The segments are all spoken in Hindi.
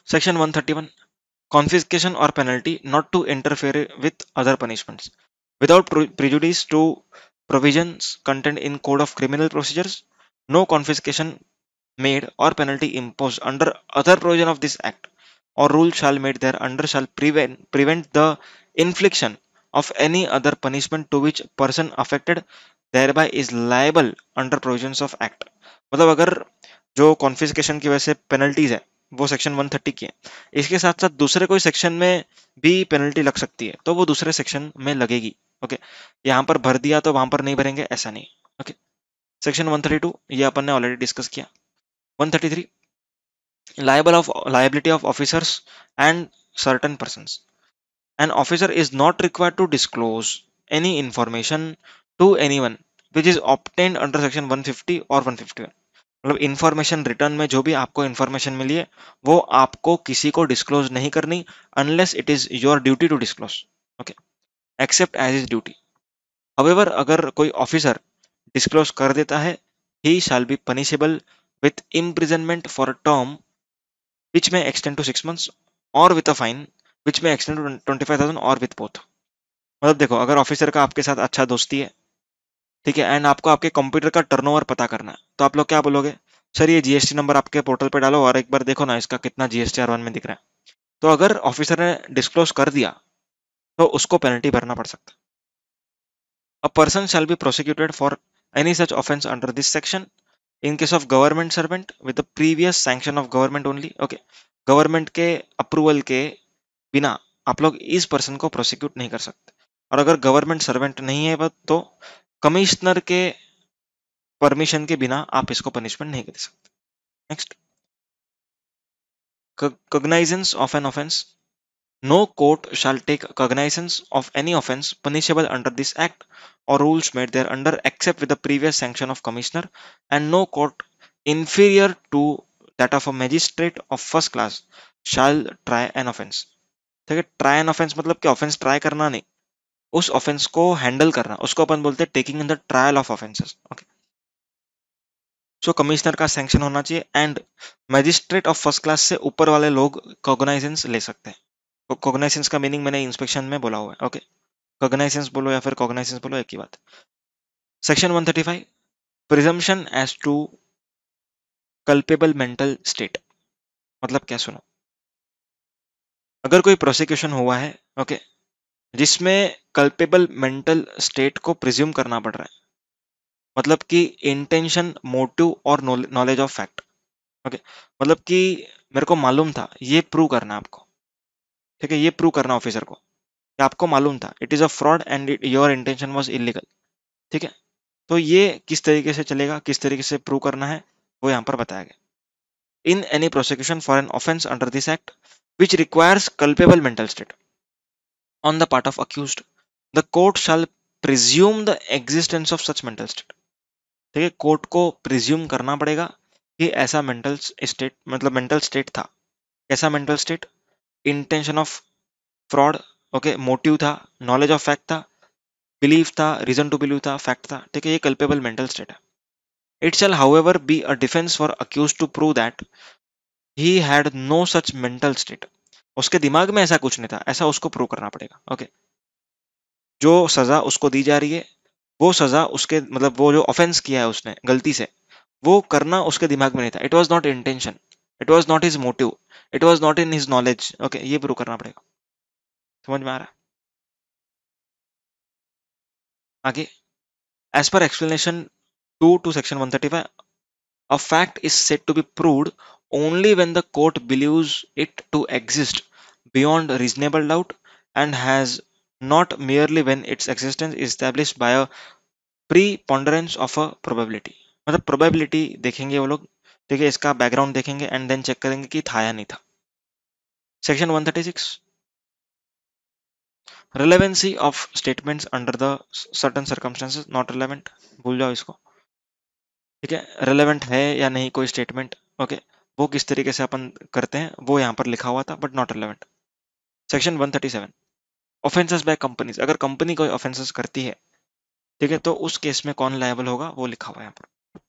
Section 131, confiscation or penalty not to interfere with other punishments without prejudice to provisions contained in code of criminal procedures. No confiscation made or penalty imposed under other provision of this act or rule shall made thereunder shall prevent the infliction of any other punishment to which person affected thereby is liable under provisions of act. मतलब अगर जो कॉन्फिस्केशन की वजह से पेनल्टीज है वो सेक्शन 130 की है, इसके साथ साथ दूसरे कोई सेक्शन में भी पेनल्टी लग सकती है तो वो दूसरे सेक्शन में लगेगी। ओके, यहाँ पर भर दिया तो वहां पर नहीं भरेंगे, ऐसा नहीं। ओके, सेक्शन 132 ये अपन ने ऑलरेडी डिस्कस किया। 133, liability of officers and certain persons. An officer is not required to disclose any information to anyone which is obtained under section 150 or 151। मतलब इंफॉर्मेशन रिटर्न में जो भी आपको इंफॉर्मेशन मिली है वो आपको किसी को डिस्क्लोज नहीं करनी unless it is your duty to disclose. Okay, except as is duty. However अगर कोई ऑफिसर डिस्क्लोज कर देता है he shall be punishable with imprisonment for a term which may extend to 6 months or with a fine which may extend to 25,000 और with both। मतलब देखो, अगर ऑफिसर का आपके साथ अच्छा दोस्ती है, ठीक है, एंड आपको आपके कंप्यूटर का टर्नओवर पता करना है, तो आप लोग क्या बोलोगे, सर ये जीएसटी नंबर आपके पोर्टल पे डालो और एक बार देखो ना इसका कितना जीएसटी आर वन में दिख रहा है। तो अगर ऑफिसर ने डिस्क्लोज कर दिया तो उसको पेनल्टी भरना पड़ सकता है। A person shall be prosecuted for any such offence under this section in case of government servant with the previous sanction of government only. Okay, government के अप्रूवल के बिना आप लोग इस पर्सन को प्रोसिक्यूट नहीं कर सकते, और अगर गवर्नमेंट सर्वेंट नहीं है तो कमिश्नर के परमिशन के बिना आप इसको पनिशमेंट नहीं कर सकते। Next, cognizance of an offense. No court shall take cognizance of any offense punishable under this act or rules made thereunder except with the previous sanction of commissioner, and no court inferior to that of a magistrate of first class shall try an offense। ठीक है, ट्राई एन ऑफेंस मतलब कि ऑफेंस ट्राई करना नहीं, उस ऑफेंस को हैंडल करना, उसको अपन बोलते हैं taking in the trial of offences. Okay, so commissioner का सैंक्शन होना चाहिए and magistrate of first class से ऊपर वाले लोग कॉग्नाइजेंस ले सकते हैं। तो कॉग्नाइजेंस का मीनिंग मैंने इंस्पेक्शन में बोला हुआ है। ओके, कॉग्नाइजेंस बोलो या फिर कॉग्नाइजेंस बोलो, एक ही बात। Section 135, presumption as to culpable mental state. मतलब क्या, सुनो, अगर कोई प्रोसिक्यूशन हुआ है, ओके, जिसमें कल्पेबल मेंटल स्टेट को प्रिज्यूम करना पड़ रहा है, मतलब कि इंटेंशन, मोटिव और नॉलेज ऑफ फैक्ट। ओके, मतलब कि मेरे को मालूम था, ये प्रूव करना है आपको, ठीक है, ये प्रूव करना ऑफिसर को कि आपको मालूम था it is a fraud and your intention was illegal. ठीक है, तो ये किस तरीके से चलेगा, किस तरीके से प्रूव करना है, वो यहाँ पर बताया गया। In any prosecution for an offence under this act which requires culpable mental state on the part of accused, the court shell presume the existence of such mental state. ठीक है, कोर्ट को प्रिज्यूम करना पड़ेगा कि ऐसा मेंटल स्टेट, मतलब मेंटल स्टेट था। कैसा mental state, intention of fraud, okay, motive था, नॉलेज ऑफ फैक्ट था, बिलीफ था, रीजन टू बिलीव था, फैक्ट था। ठीक है, ये कल्पेबल मेंटल स्टेट है। It shall however be a defence for accused to prove that he had no such mental state. उसके दिमाग में ऐसा कुछ नहीं था, ऐसा उसको प्रूव करना पड़ेगा। ओके, जो सजा उसको दी जा रही है वो सजा उसके, मतलब वो जो ऑफेंस किया है उसने गलती से, वो करना उसके दिमाग में नहीं था। It was not intention, it was not his motive, it was not in his knowledge. Okay, ये प्रूव करना पड़ेगा। समझ में आ रहा है? आगे, as per explanation 2 to section 135, a fact is said to be proved only when the court believes it to exist beyond reasonable doubt and has not merely when its existence is established by a preponderance of a probability। मतलब probability देखेंगे वो लोग, ठीक है, इसका बैकग्राउंड देखेंगे एंड देन चेक करेंगे कि था या नहीं था। Section 136, relevancy of statements under the certain circumstances not relevant। भूल जाओ इसको। ठीक है, रेलेवेंट है या नहीं कोई स्टेटमेंट, ओके, वो किस तरीके से अपन करते हैं वो यहाँ पर लिखा हुआ था, but not relevant. Section 137, offences by companies. अगर कंपनी कोई ऑफेंसेस करती है, ठीक है, तो उस केस में कौन लायबल होगा वो लिखा हुआ है यहाँ पर।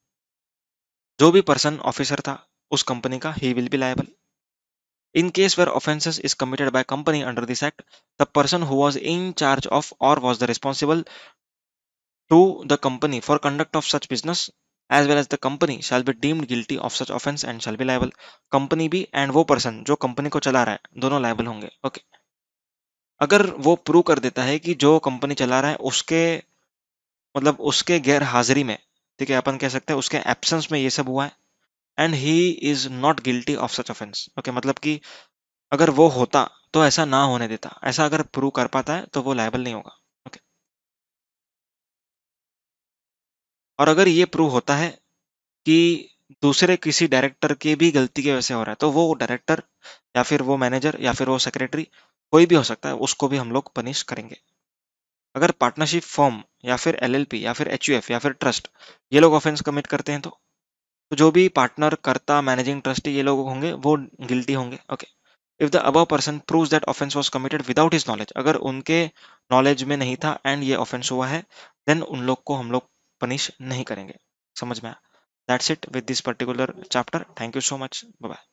जो भी पर्सन ऑफिसर था उस कंपनी का, he will be liable. In case where offenses is committed by company under this act, the person who was in charge of or was the responsible to the company for conduct of such business as well as the company shall be deemed guilty of such offense and shall be liable. Company भी एंड वो पर्सन जो कंपनी को चला रहा है दोनों लायबल होंगे. ओके. अगर वो प्रूव कर देता है कि जो कंपनी चला रहा है उसके मतलब उसके गैर हाजिरी में, ठीक है, अपन कह सकते हैं उसके एब्सेंस में ये सब हुआ है and he is not guilty of such offence. Okay, मतलब कि अगर वो होता तो ऐसा ना होने देता, ऐसा अगर प्रूव कर पाता है तो वो लायबल नहीं होगा. ओके. और अगर ये प्रूव होता है कि दूसरे किसी डायरेक्टर की भी गलती की वजह से हो रहा है तो वो डायरेक्टर या फिर वो मैनेजर या फिर वो सेक्रेटरी कोई भी हो सकता है, उसको भी हम लोग पनिश करेंगे. अगर पार्टनरशिप फर्म या फिर एलएलपी या फिर एचयूएफ या फिर ट्रस्ट ये लोग ऑफेंस कमिट करते हैं तो जो भी पार्टनर कर्ता मैनेजिंग ट्रस्टी ये लोग होंगे वो गिल्टी होंगे. Okay. If the above person proves that offence was committed without his knowledge, अगर उनके नॉलेज में नहीं था एंड ये ऑफेंस हुआ है, देन उन लोग को हम लोग पनिश नहीं करेंगे. समझ में आया? That's it with this particular chapter. Thank you so much. Bye.